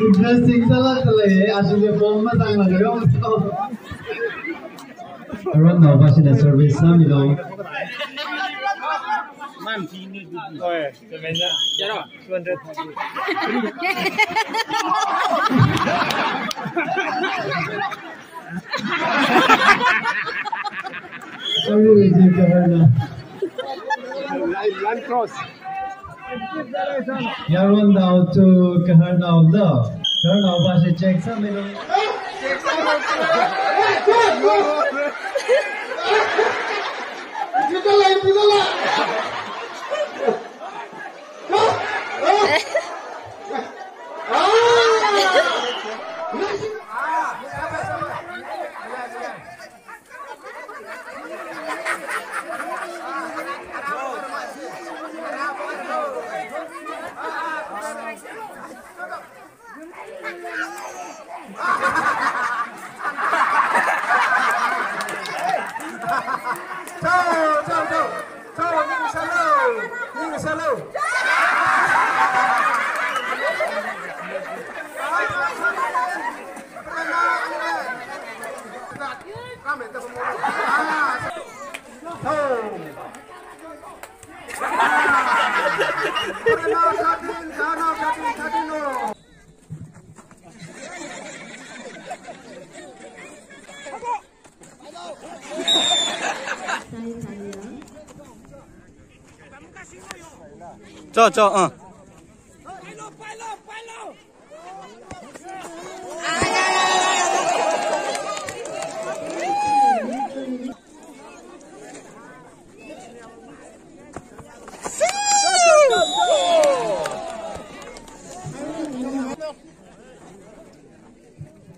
Interesting salah kali, asal form matang lagi orang tu. Orang dah pasal dah service ni loh. Mam sini. Oh, sebenarnya. Jaro. 230. Sorry, je kerana. Line cross. Yaron dah tu kerana dah. Kerana pasal check sama loh. Cho.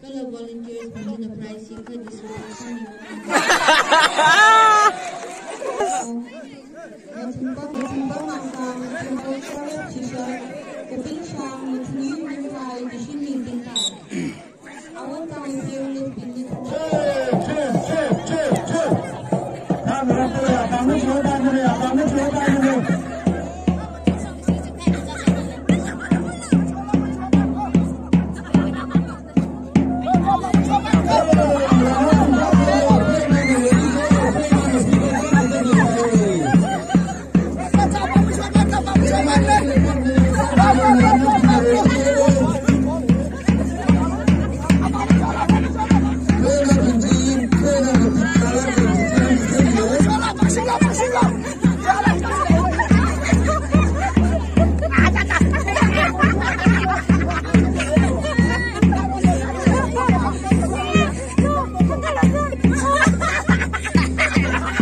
Kalau volunteers punya the prize you could distribution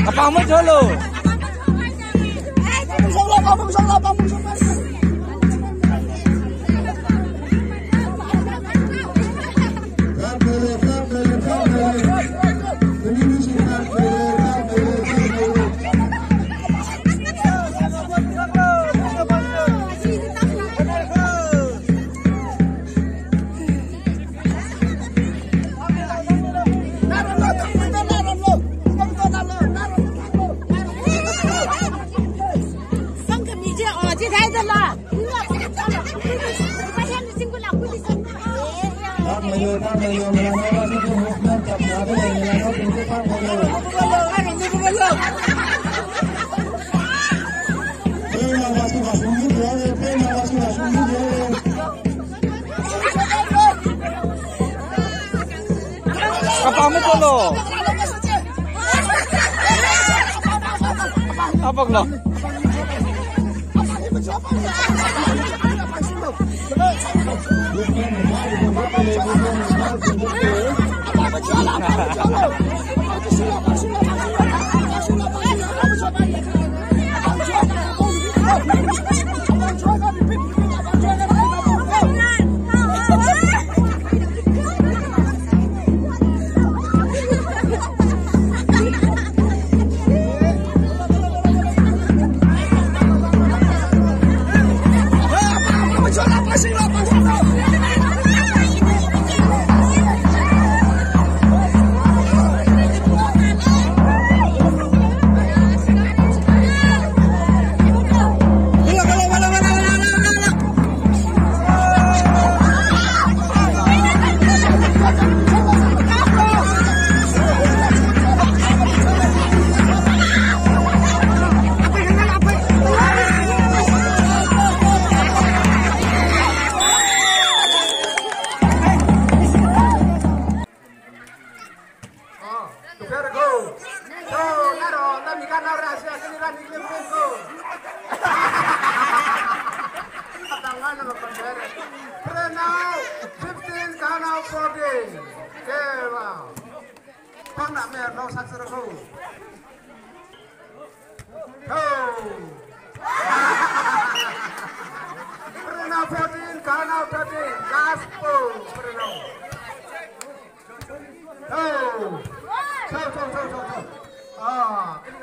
Apa mau dulu? Apa mau dulu? Apa lo? Bang nak mer no sak sero. Pernah 14 kana 13 last ball pernah. So. Ah, ini